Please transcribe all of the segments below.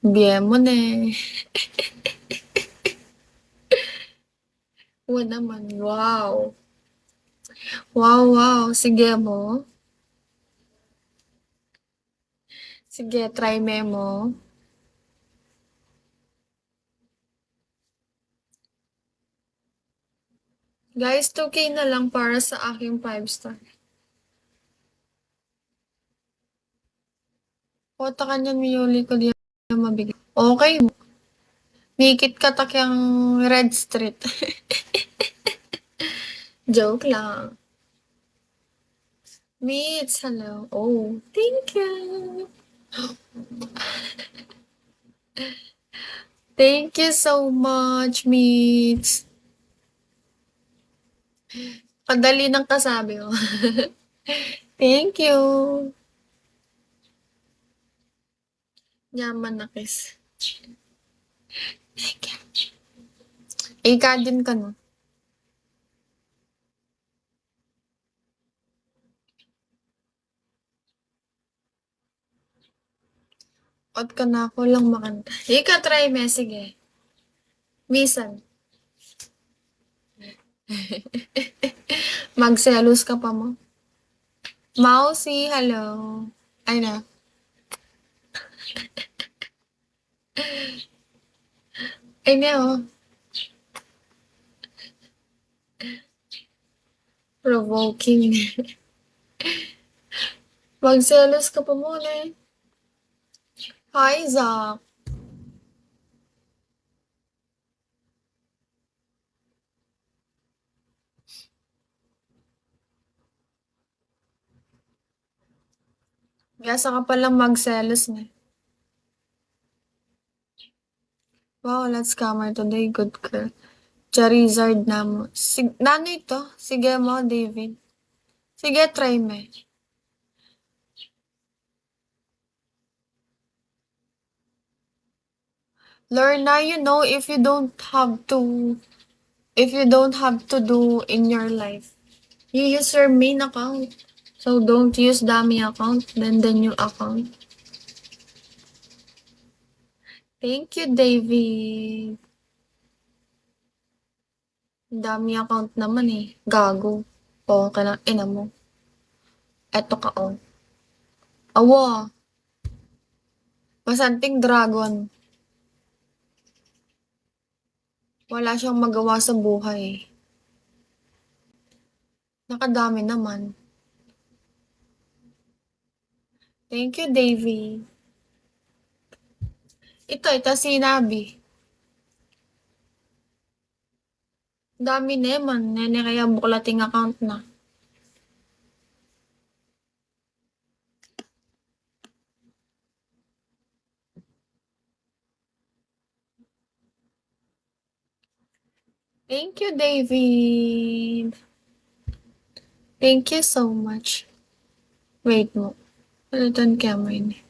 Bien mo na Oo naman, wow. Wow, wow, sige mo. Sige, try mo. Guys, 2K na lang para sa aking 5 star. Kota ka niyan, miyuli ko di mabigay. Okay, mikit ka takyang Red Street. Joke lang. Meets, hello. Oh, thank you. Thank you so much, Meets. Kadali ng kasabi mo. Thank you. Yaman na kiss. Thank you. Ika din ka no. Ot ka na ako lang makanta. Ika try me, sige. Misan. Magselos ka pa mo. Mousy, hello. Ay na. Ay na oh. Provoking. Magselos ka pa muna eh. Hi, Zach. Gasa ka palang magselos na. Wow, let's camera today. Good girl. Charizard na mo. Nano ito? Sige mo, David. Sige, try me. Lorna, you know, if you don't have to do in your life, you use your main account. So don't use dummy account, then the new account. Thank you, David. Dummy account naman eh. Gago. O, kanang ina mo. Eto ka, oh. Awa. Masanting dragon. Wala siyang magawa sa buhay. Nakadami naman. Thank you, Davy. Ito sinabi. Dami naman. Nene kaya buklating account na. Thank you, David. Thank you so much. Wait mo. Palitan camera ini.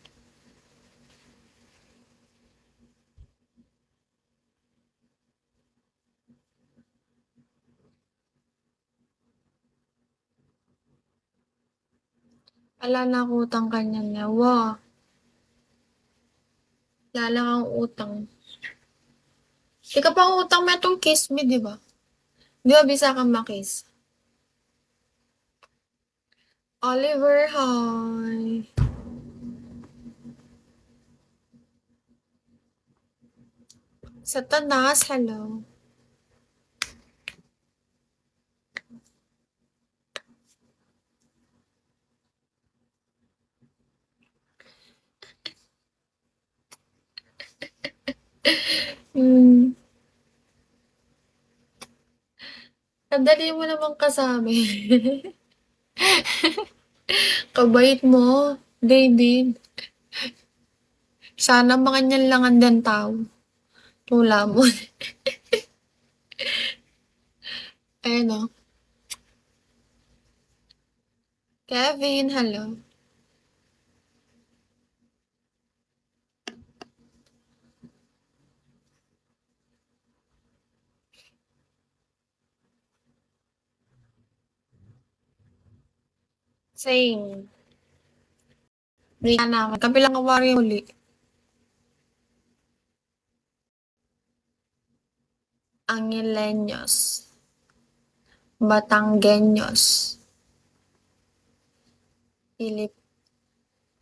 Ala na ako utang kanya niya. Wow. Lala kang utang. Di ka pa utang mo itong kiss me, di ba? Di ba bisa kang makiss? Oliver, hi. Satanas, hello. Hmm. Sandali mo namang kasabi. Kabait mo, David. Sana makanyan lang ang tao. Tula mo. Ayun o. Kevin, hello. Same. Hindi na naman. Kapilang kawari uli. Angileños, Batanggenyos,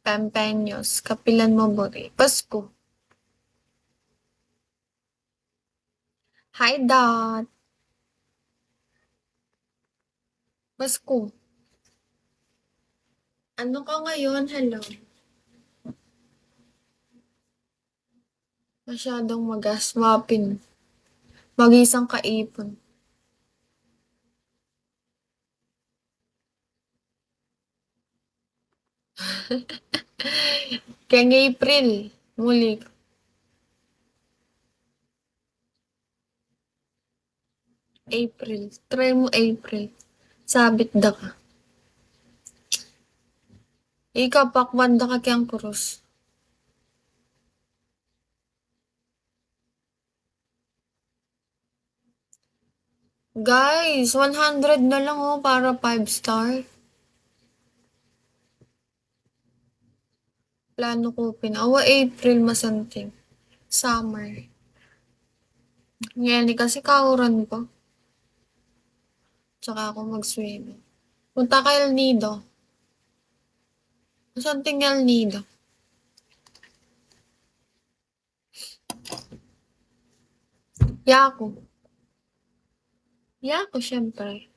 Pempeños, Kapilan mo buri, Pasko. Hi, Dot. Pasko. Ano ka ngayon? Hello. Masyadong magaswapin. Mag-isang kaipon. Kaya April. Muli. April. Try mo April. Sabit da ka. Ikaw, pakwan da ka kayang kurus. Guys, 100 na lang oh para 5 star. Plano ko pinawa April masanting. Summer. Ngayon kasi kauran ko. Tsaka ako mag-swimming. Punta ka El Nido. Masanting El Nido. Yako. Yako, syempre.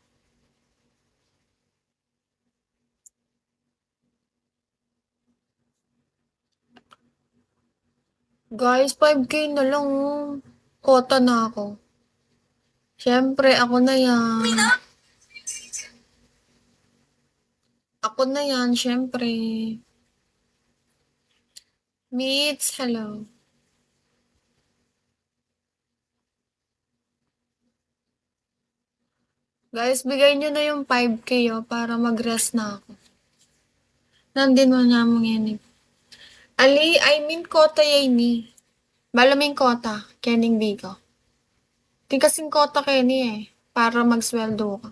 Guys, 5K na lang oh. Kota na ako. Syempre, ako na yan. Ako na yan, syempre. Meets, hello. Guys, bigay nyo na yung 5K oh, para mag-rest na ako. Nandin mo na mong yan eh. Ali, I mean kota yay ni. Malaming kota, kening bigo. Di kasing kota keni eh, para magsweldo ka.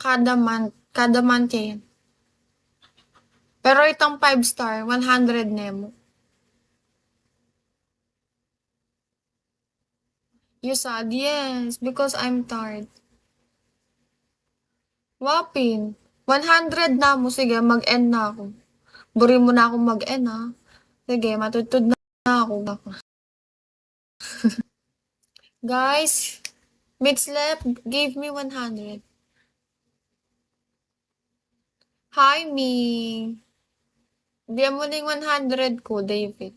Kada month yan. Pero itong 5 star, 100 nemo. You sad? Yes, because I'm tired. Wapin. 100 na mo. Sige, mag-end na ako. Buri mo na akong mag-end ha. Sige, matutod na ako. Guys, Mitslep, give me 100. Hi, Ming. Diyan mo na yung 100 ko, David.